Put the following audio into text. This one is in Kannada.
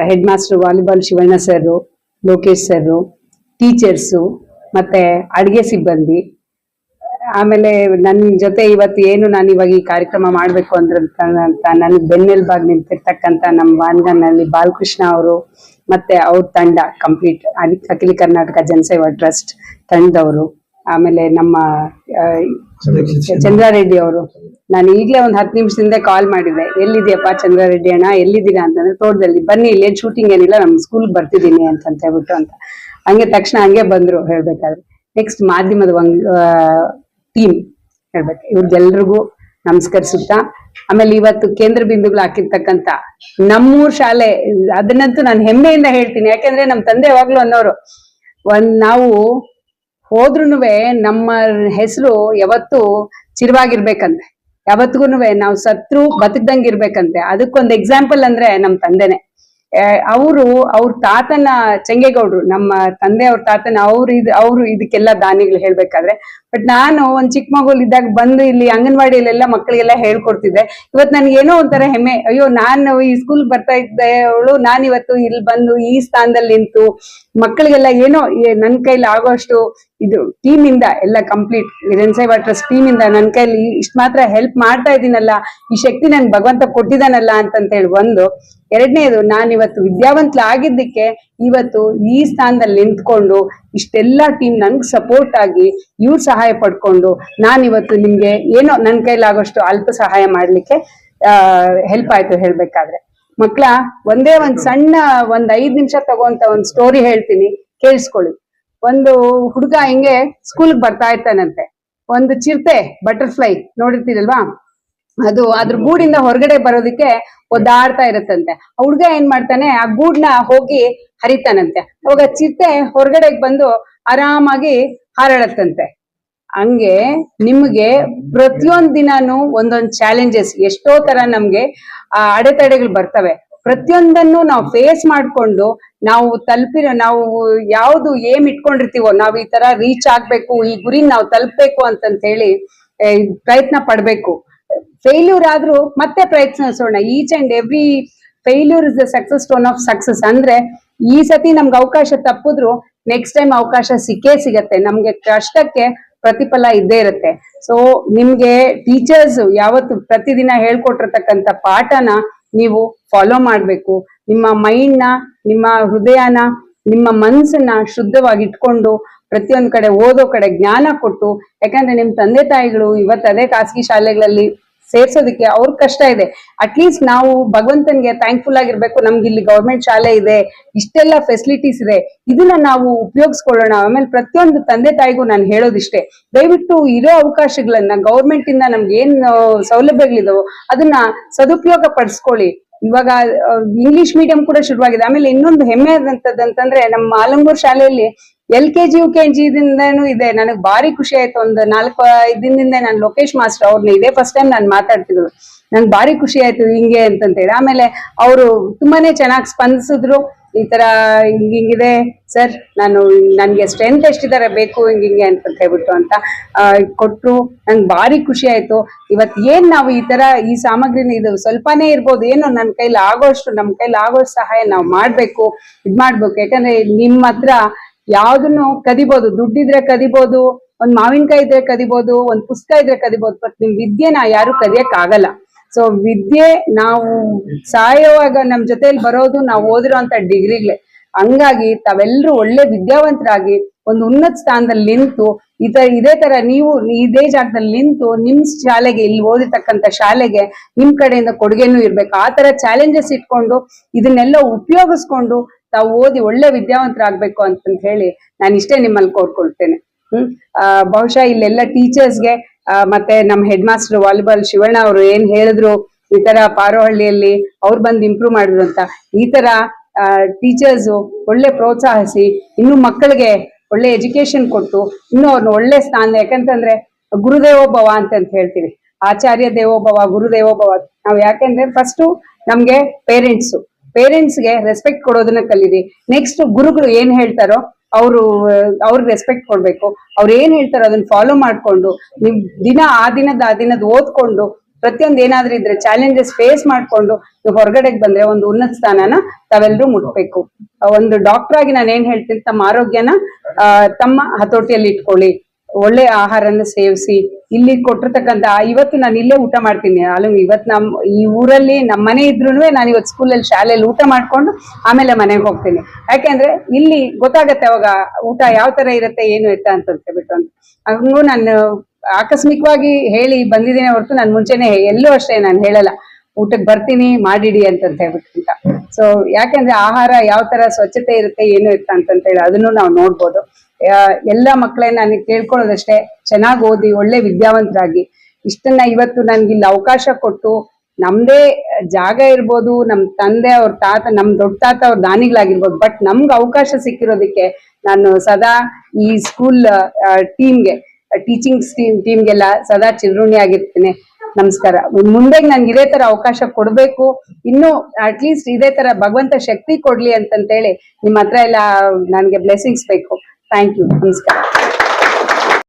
Head master volleyball Shivanna sir, Lokesh sir, teachers, ಮತ್ತೆ ಅಡಿಗೆ ಸಿಬ್ಬಂದಿ, ಆಮೇಲೆ ನನ್ನ ಜೊತೆ ಇವತ್ತು ಏನು ನಾನು ಇವಾಗ ಈ ಕಾರ್ಯಕ್ರಮ ಮಾಡ್ಬೇಕು ಅಂತ ನನಗೆ ಬೆನ್ನೆಲುಬಾಗಿ ನಿಂತಿರ್ತಕ್ಕಂಥ ನಮ್ಮ ವಾನ್ಗನ್ನಲ್ಲಿ ಬಾಲಕೃಷ್ಣ ಅವರು ಮತ್ತೆ ಅವ್ರ ತಂಡ ಕಂಪ್ಲೀಟ್ ಅಖಿಲ ಕರ್ನಾಟಕ ಜನಸೇವಾ ಟ್ರಸ್ಟ್ ತಂಡದವರು, ಆಮೇಲೆ ನಮ್ಮ ಚಂದ್ರಾರೆಡ್ಡಿ ಅವರು. ನಾನು ಈಗಲೇ ಒಂದು 10 ನಿಮಿಷದಿಂದ ಕಾಲ್ ಮಾಡಿದ್ದೆ, ಎಲ್ಲಿದೆಯಪ್ಪ ಚಂದ್ರಾರೆಡ್ಡಿ ಅಣ್ಣ, ಎಲ್ಲಿದ್ದೀರಾ ಅಂತಂದ್ರೆ, ತೋಟದಲ್ಲಿ ಬನ್ನಿ, ಇಲ್ಲೇನು ಶೂಟಿಂಗ್ ಏನಿಲ್ಲ, ನಮ್ಮ ಸ್ಕೂಲ್ಗೆ ಬರ್ತಿದ್ದೀನಿ ಅಂತ ಹೇಳ್ಬಿಟ್ಟು ಅಂತ ಹಂಗೆ ತಕ್ಷಣ ಹಂಗೆ ಬಂದ್ರು. ಹೇಳ್ಬೇಕಾದ್ರೆ ನೆಕ್ಸ್ಟ್ ಮಾಧ್ಯಮದ ಟೀಮ್ ಹೇಳ್ಬೇಕು, ಇವ್ರಿಗೆಲ್ರಿಗೂ ನಮಸ್ಕರಿಸುತ್ತಾ, ಆಮೇಲೆ ಇವತ್ತು ಕೇಂದ್ರ ಬಿಂದುಗಳು ಹಾಕಿರ್ತಕ್ಕಂಥ ನಮ್ಮೂರ್ ಶಾಲೆ, ಅದನ್ನಂತೂ ನಾನು ಹೆಮ್ಮೆಯಿಂದ ಹೇಳ್ತೀನಿ. ಯಾಕೆಂದ್ರೆ ನಮ್ಮ ತಂದೆ ಯಾವಾಗ್ಲೂ ಅನ್ನೋರು, ನಾವು ಹೋದ್ರುನುವೆ ನಮ್ಮ ಹೆಸರು ಯಾವತ್ತು ಚಿರವಾಗಿರ್ಬೇಕಂತೆ, ಯಾವತ್ತಿಗೂ ನಾವು ಸತ್ರು ಬದುಕ್ದಂಗಿರ್ಬೇಕಂತೆ. ಅದಕ್ಕೊಂದು ಎಕ್ಸಾಂಪಲ್ ಅಂದ್ರೆ ನಮ್ಮ ತಂದೆನೆ. ಅವ್ರ ತಾತನ ಚೆಂಗೇಗೌಡ್ರು, ನಮ್ಮ ತಂದೆ ಅವ್ರ ತಾತನ ಅವ್ರು ಇದಕ್ಕೆಲ್ಲ ದಾನಿಗಳು ಹೇಳ್ಬೇಕಾದ್ರೆ. ಬಟ್ ನಾನು ಒಂದ್ ಚಿಕ್ಕ ಮಗುಲಿದ್ದಾಗ ಬಂದು ಇಲ್ಲಿ ಅಂಗನವಾಡಿಯಲ್ಲೆಲ್ಲ ಮಕ್ಕಳಿಗೆಲ್ಲ ಹೇಳ್ಕೊಡ್ತಿದ್ದೆ. ಇವತ್ತು ನನ್ಗೆ ಏನೋ ಒಂಥರ ಹೆಮ್ಮೆ, ಅಯ್ಯೋ ನಾನು ಈ ಸ್ಕೂಲ್ ಬರ್ತಾ ಇದ್ದೆ ಅವಳು, ನಾನಿವತ್ತು ಇಲ್ಲಿ ಬಂದು ಈ ಸ್ಥಾನದಲ್ಲಿ ನಿಂತು ಮಕ್ಕಳಿಗೆಲ್ಲ ಏನೋ ನನ್ ಕೈಲಿ ಆಗೋಷ್ಟು ಇದು ಟೀಮ್ ಇಂದ ಎಲ್ಲ ಕಂಪ್ಲೀಟ್ ಜನಸೇವಾ ಟ್ರಸ್ಟ್ ಟೀಮ್ ಇಂದ ನನ್ನ ಕೈಲಿ ಇಷ್ಟ ಮಾತ್ರ ಹೆಲ್ಪ್ ಮಾಡ್ತಾ ಇದ್ದೀನಲ್ಲ, ಈ ಶಕ್ತಿ ನನ್ಗೆ ಭಗವಂತ ಕೊಟ್ಟಿದ್ದಾನಲ್ಲ ಅಂತಂತ ಹೇಳಿ ಒಂದು. ಎರಡನೇದು, ನಾನಿವತ್ತು ವಿದ್ಯಾವಂತಲಾಗಿದ್ದಕ್ಕೆ ಇವತ್ತು ಈ ಸ್ಥಾನದಲ್ಲಿ ನಿಂತ್ಕೊಂಡು ಇಷ್ಟೆಲ್ಲ ಟೀಮ್ ನನ್ಗೆ ಸಪೋರ್ಟ್ ಆಗಿ ಇವ್ರ ಸಹಾಯ ಪಡ್ಕೊಂಡು ನಾನಿವತ್ತು ನಿಮ್ಗೆ ಏನೋ ನನ್ನ ಕೈಲಾಗೋಷ್ಟು ಅಲ್ಪ ಸಹಾಯ ಮಾಡ್ಲಿಕ್ಕೆ ಹೆಲ್ಪ್ ಆಯ್ತು. ಹೇಳ್ಬೇಕಾದ್ರೆ ಮಕ್ಳ ಒಂದೇ ಸಣ್ಣ 5 ನಿಮಿಷ ತಗೋಂತ ಒಂದು ಸ್ಟೋರಿ ಹೇಳ್ತೀನಿ, ಕೇಳಿಸ್ಕೊಳ್ಳಿ. ಒಂದು ಹುಡುಗ ಹಿಂಗೆ ಸ್ಕೂಲ್ಗೆ ಬರ್ತಾ ಇರ್ತಾನಂತೆ. ಒಂದು ಚಿರತೆ, ಬಟರ್ಫ್ಲೈ ನೋಡಿರ್ತೀರಲ್ವಾ, ಅದು ಅದ್ರ ಗೂಡಿಂದ ಹೊರಗಡೆ ಬರೋದಕ್ಕೆ ಒದ್ದಾಡ್ತಾ ಇರತ್ತಂತೆ. ಆ ಹುಡ್ಗ ಏನ್ ಮಾಡ್ತಾನೆ, ಆ ಗೂಡ್ನ ಹೋಗಿ ಹರಿತಾನಂತೆ. ಅವಾಗ ಚಿರತೆ ಹೊರಗಡೆಗೆ ಬಂದು ಆರಾಮಾಗಿ ಹಾರಾಡತ್ತಂತೆ. ಹಂಗೆ ನಿಮ್ಗೆ ಪ್ರತಿಯೊಂದ್ ದಿನಾನು ಒಂದೊಂದ್ ಚಾಲೆಂಜಸ್, ಎಷ್ಟೋ ತರ ನಮ್ಗೆ ಅಡೆತಡೆಗಳು ಬರ್ತವೆ. ಪ್ರತಿಯೊಂದನ್ನು ನಾವು ಫೇಸ್ ಮಾಡ್ಕೊಂಡು ನಾವು ನಾವು ಯಾವ್ದು ಏಮ್ ಇಟ್ಕೊಂಡಿರ್ತೀವೋ, ನಾವು ಈ ತರ ರೀಚ್ ಆಗ್ಬೇಕು, ಈ ಗುರಿ ನಾವು ತಲುಪಬೇಕು ಅಂತಂತ ಹೇಳಿ ಪ್ರಯತ್ನ ಪಡ್ಬೇಕು. ಫೇಲ್ಯೂರ್ ಆದ್ರೂ ಮತ್ತೆ ಪ್ರಯತ್ನಿಸೋಣ. Each and every failure is the success stone of success. ಅಂದ್ರೆ ಈ ಸತಿ ನಮ್ಗೆ ಅವಕಾಶ ತಪ್ಪಿದ್ರು ನೆಕ್ಸ್ಟ್ ಟೈಮ್ ಅವಕಾಶ ಸಿಕ್ಕೇ ಸಿಗತ್ತೆ. ನಮ್ಗೆ ಕಷ್ಟಕ್ಕೆ ಪ್ರತಿಫಲ ಇದ್ದೇ ಇರುತ್ತೆ. ಸೊ ನಿಮ್ಗೆ ಟೀಚರ್ಸ್ ಯಾವತ್ತು ಪ್ರತಿದಿನ ಹೇಳ್ಕೊಟ್ಟಿರ್ತಕ್ಕಂಥ ಪಾಠನ ನೀವು ಫಾಲೋ ಮಾಡ್ಬೇಕು. ನಿಮ್ಮ ಮೈಂಡ್ನ, ನಿಮ್ಮ ಹೃದಯನ, ನಿಮ್ಮ ಮನಸ್ಸನ್ನ ಶುದ್ಧವಾಗಿ ಇಟ್ಕೊಂಡು ಪ್ರತಿಯೊಂದು ಕಡೆ ಓದೋ ಕಡೆ ಜ್ಞಾನ ಕೊಟ್ಟು, ಯಾಕಂದ್ರೆ ನಿಮ್ ತಂದೆ ತಾಯಿಗಳು ಇವತ್ತು ಅದೇ ಖಾಸಗಿ ಶಾಲೆಗಳಲ್ಲಿ ಸೇರ್ಸೋದಕ್ಕೆ ಅವ್ರ ಕಷ್ಟ ಇದೆ. ಅಟ್ಲೀಸ್ಟ್ ನಾವು ಭಗವಂತನ್ಗೆ ಥ್ಯಾಂಕ್ಫುಲ್ ಆಗಿರ್ಬೇಕು, ನಮ್ಗೆ ಇಲ್ಲಿ ಗೌರ್ಮೆಂಟ್ ಶಾಲೆ ಇದೆ, ಇಷ್ಟೆಲ್ಲ ಫೆಸಿಲಿಟೀಸ್ ಇದೆ, ಇದನ್ನ ನಾವು ಉಪಯೋಗಿಸ್ಕೊಳ್ಳೋಣ. ಆಮೇಲೆ ಪ್ರತಿಯೊಂದು ತಂದೆ ತಾಯಿಗೂ ನಾನು ಹೇಳೋದಿಷ್ಟೇ, ದಯವಿಟ್ಟು ಇರೋ ಅವಕಾಶಗಳನ್ನ ಗೌರ್ಮೆಂಟ್ ಇಂದ ನಮ್ಗೆ ಏನ್ ಸೌಲಭ್ಯಗಳಿದಾವೋ ಅದನ್ನ ಸದುಪಯೋಗ ಪಡಿಸ್ಕೊಳ್ಳಿ. ಇವಾಗ ಇಂಗ್ಲಿಷ್ ಮೀಡಿಯಂ ಕೂಡ ಶುರುವಾಗಿದೆ. ಆಮೇಲೆ ಇನ್ನೊಂದು ಹೆಮ್ಮೆ ಆದಂತದಂತಂದ್ರೆ, ನಮ್ಮ ಆಲಂಗೂರ್ ಶಾಲೆಯಲ್ಲಿ LKG UKG ದಿಂದನೂ ಇದೆ. ನನಗೆ ಭಾರಿ ಖುಷಿ ಆಯ್ತು. ಒಂದು 4-5 ದಿನದಿಂದ ನಾನು ಲೋಕೇಶ್ ಮಾಸ್ಟರ್ ಅವ್ರನ್ನ ಇದೇ ಫಸ್ಟ್ ಟೈಮ್ ನಾನು ಮಾತಾಡ್ತಿದ್ರು. ನಂಗೆ ಭಾರಿ ಖುಷಿ ಆಯ್ತು ಹಿಂಗೆ ಅಂತಂತೇಳಿ. ಆಮೇಲೆ ಅವರು ತುಂಬಾನೇ ಚೆನ್ನಾಗಿ ಸ್ಪಂದಿಸಿದ್ರು. ಈ ತರ ಹಿಂಗಿದೆ ಸರ್, ನನ್ಗೆ ಸ್ಟ್ರೆಂತ್ ಎಷ್ಟಿದ್ದಾರೆ ಬೇಕು ಹಿಂಗೆ ಅಂತ ಹೇಳ್ಬಿಟ್ಟು ಅಂತ ಕೊಟ್ರು. ನಂಗೆ ಭಾರಿ ಖುಷಿ ಆಯ್ತು. ಇವತ್ತು ಏನ್ ನಾವು ಈ ತರ ಈ ಸಾಮಗ್ರಿನ, ಇದು ಸ್ವಲ್ಪನೇ ಇರ್ಬೋದು, ಏನೋ ನಮ್ಮ ಕೈಲಿ ಆಗೋಷ್ಟು ಸಹಾಯ ನಾವು ಮಾಡ್ಬೇಕು, ಮಾಡ್ಬೇಕು. ಯಾಕಂದ್ರೆ ನಿಮ್ಮ ಹತ್ರ ಯಾವ್ದನ್ನು ಕದಿಬೋದು, ದುಡ್ಡಿದ್ರೆ ಕದಿಬೋದು, ಒಂದ್ ಮಾವಿನಕಾಯಿ ಇದ್ರೆ ಕದಿಬೋದು, ಒಂದ್ ಪುಸ್ತಕ ಇದ್ರೆ ಕದಿಬೋದು, ಬಟ್ ನಿಮ್ ವಿದ್ಯೆನ ಯಾರು ಕದಿಯಕ್ ಆಗಲ್ಲ. ಸೊ ವಿದ್ಯೆ ನಾವು ಸಾಯೋವಾಗ ನಮ್ ಜೊತೆಲಿ ಬರೋದು ನಾವು ಓದಿರೋಂತ ಡಿಗ್ರಿಗಳೇ. ಹಂಗಾಗಿ ತಾವೆಲ್ಲರೂ ಒಳ್ಳೆ ವಿದ್ಯಾವಂತರಾಗಿ ಒಂದು ಉನ್ನತ ಸ್ಥಾನದಲ್ಲಿ ನಿಂತು ಇದೇ ತರ ನೀವು ಇದೇ ಜಾಗದಲ್ಲಿ ನಿಂತು ನಿಮ್ ಶಾಲೆಗೆ, ಇಲ್ಲಿ ಓದಿರ್ತಕ್ಕಂಥ ಶಾಲೆಗೆ ನಿಮ್ ಕಡೆಯಿಂದ ಕೊಡುಗೆನೂ ಇರ್ಬೇಕು. ಆ ತರ ಚಾಲೆಂಜಸ್ ಇಟ್ಕೊಂಡು ಇದನ್ನೆಲ್ಲ ಉಪಯೋಗಿಸ್ಕೊಂಡು ತಾವು ಓದಿ ಒಳ್ಳೆ ವಿದ್ಯಾವಂತರಾಗ್ಬೇಕು ಅಂತಂತ ಹೇಳಿ ನಾನು ಇಷ್ಟೇ ನಿಮ್ಮಲ್ಲಿ ಕೋರ್ಕೊಳ್ತೇನೆ. ಬಹುಶಃ ಇಲ್ಲೆಲ್ಲ ಟೀಚರ್ಸ್ಗೆ ಮತ್ತೆ ನಮ್ಮ ಹೆಡ್ ಮಾಸ್ಟರ್ ವಾಲಿಬಾಲ್ ಶಿವಣ್ಣ ಅವರು ಏನ್ ಹೇಳಿದ್ರು, ಈ ತರ ಪಾರೋಹಳ್ಳಿಯಲ್ಲಿ ಅವ್ರು ಬಂದು ಇಂಪ್ರೂವ್ ಮಾಡಿದ್ರು ಅಂತ, ಈ ತರ ಟೀಚರ್ಸ್ ಒಳ್ಳೆ ಪ್ರೋತ್ಸಾಹಿಸಿ ಇನ್ನು ಮಕ್ಕಳಿಗೆ ಒಳ್ಳೆ ಎಜುಕೇಶನ್ ಕೊಟ್ಟು ಇನ್ನು ಅವ್ರನ್ನ ಒಳ್ಳೆ ಸ್ಥಾನ, ಯಾಕಂತಂದ್ರೆ ಗುರುದೇವೋಭವ ಅಂತ ಹೇಳ್ತೀವಿ, ಆಚಾರ್ಯ ದೇವೋಭವ, ಗುರುದೇವೋಭವ. ನಾವು ಯಾಕೆಂದ್ರೆ ಫಸ್ಟ್ ನಮ್ಗೆ ಪೇರೆಂಟ್ಸ್ಗೆ ರೆಸ್ಪೆಕ್ಟ್ ಕೊಡೋದನ್ನ ಕಲೀರಿ. ನೆಕ್ಸ್ಟ್ ಗುರುಗಳು ಏನ್ ಹೇಳ್ತಾರೋ ಅವ್ರಿಗೆ ರೆಸ್ಪೆಕ್ಟ್ ಕೊಡ್ಬೇಕು. ಅವ್ರು ಏನ್ ಹೇಳ್ತಾರೋ ಅದನ್ನ ಫಾಲೋ ಮಾಡ್ಕೊಂಡು ನಿಮ್ ಆ ದಿನದ ಓದ್ಕೊಂಡು ಪ್ರತಿಯೊಂದು ಏನಾದ್ರೂ ಇದ್ರೆ ಚಾಲೆಂಜಸ್ ಫೇಸ್ ಮಾಡ್ಕೊಂಡು ನೀವು ಹೊರಗಡೆಗೆ ಬಂದ್ರೆ ಒಂದು ಉನ್ನತ ಸ್ಥಾನನ ತಾವೆಲ್ಲರೂ ಮುಟ್ಬೇಕು. ಒಂದು ಡಾಕ್ಟರ್ ಆಗಿ ನಾನು ಏನ್ ಹೇಳ್ತೀನಿ, ತಮ್ಮ ಆರೋಗ್ಯನ ತಮ್ಮ ಹತೋಟಿಯಲ್ಲಿ ಇಟ್ಕೊಳ್ಳಿ, ಒಳ್ಳೆ ಆಹಾರನ ಸೇವಿಸಿ. ಇಲ್ಲಿ ಕೊಟ್ಟಿರ್ತಕ್ಕಂಥ ಇವತ್ತು ನಾನು ಇಲ್ಲೇ ಊಟ ಮಾಡ್ತೀನಿ, ಇವತ್ತು ಈ ಊರಲ್ಲಿ ನಮ್ಮ ಮನೆ ಇದ್ರೂ ನಾನು ಇವತ್ತು ಸ್ಕೂಲಲ್ಲಿ ಶಾಲೆಯಲ್ಲಿ ಊಟ ಮಾಡ್ಕೊಂಡು ಆಮೇಲೆ ಮನೆಗೆ ಹೋಗ್ತೀನಿ. ಯಾಕೆಂದ್ರೆ ಇಲ್ಲಿ ಗೊತ್ತಾಗತ್ತೆ ಅವಾಗ ಊಟ ಯಾವ ತರ ಇರುತ್ತೆ ಏನು ಎತ್ತ ಅಂತ ಹೇಳ್ಬಿಟ್ಟು ಅಂತ. ಹಂಗೂ ನಾನು ಆಕಸ್ಮಿಕವಾಗಿ ಹೇಳಿ ಬಂದಿದ್ದೀನಿ ಹೊರತು ನಾನು ಮುಂಚೆನೆ ಎಲ್ಲೂ ಅಷ್ಟೇ ನಾನು ಹೇಳಲ್ಲ ಊಟಕ್ಕೆ ಬರ್ತೀನಿ ಮಾಡಿಡಿ ಅಂತ ಹೇಳ್ಬಿಟ್ಟು ಅಂತ. ಸೊ ಯಾಕೆಂದ್ರೆ ಆಹಾರ ಯಾವ ತರ ಸ್ವಚ್ಛತೆ ಇರುತ್ತೆ ಏನು ಇರುತ್ತೆ ಅಂತ ಹೇಳಿ ಅದನ್ನು ನಾವು ನೋಡ್ಬೋದು. ಎಲ್ಲ ಮಕ್ಕಳನ್ನ ನನಗೆ ಕೇಳ್ಕೊಳ್ಳೋದಷ್ಟೇ, ಚೆನ್ನಾಗಿ ಓದಿ ಒಳ್ಳೆ ವಿದ್ಯಾವಂತರಾಗಿ. ಇಷ್ಟನ್ನ ಇವತ್ತು ನನ್ಗೆ ಇಲ್ಲಿ ಅವಕಾಶ ಕೊಟ್ಟು, ನಮ್ದೇ ಜಾಗ ಇರ್ಬೋದು, ನಮ್ ತಂದೆ ಅವ್ರ ತಾತ, ನಮ್ ದೊಡ್ಡ ತಾತ ಅವ್ರ ದಾನಿಗಳಾಗಿರ್ಬೋದು, ಬಟ್ ನಮ್ಗೆ ಅವಕಾಶ ಸಿಕ್ಕಿರೋದಕ್ಕೆ ನಾನು ಸದಾ ಈ ಸ್ಕೂಲ್ ಟೀಮ್ಗೆ, ಟೀಚಿಂಗ್ ಟೀಮ್ಗೆಲ್ಲ ಸದಾ ಚಿರಋಣಿ ಆಗಿರ್ತೀನಿ. ನಮಸ್ಕಾರ. ಮುಂದೆ ನನ್ಗೆ ಇದೇ ತರ ಅವಕಾಶ ಕೊಡ್ಬೇಕು, ಇನ್ನು ಅಟ್ಲೀಸ್ಟ್ ಇದೇ ತರ ಭಗವಂತ ಶಕ್ತಿ ಕೊಡ್ಲಿ ಅಂತಂತೇಳಿ ನಿಮ್ಮ ಹತ್ರ ಎಲ್ಲ ನನ್ಗೆ ಬ್ಲೆಸ್ಸಿಂಗ್ಸ್ ಬೇಕು. Thank you. ನಮಸ್ಕಾರ.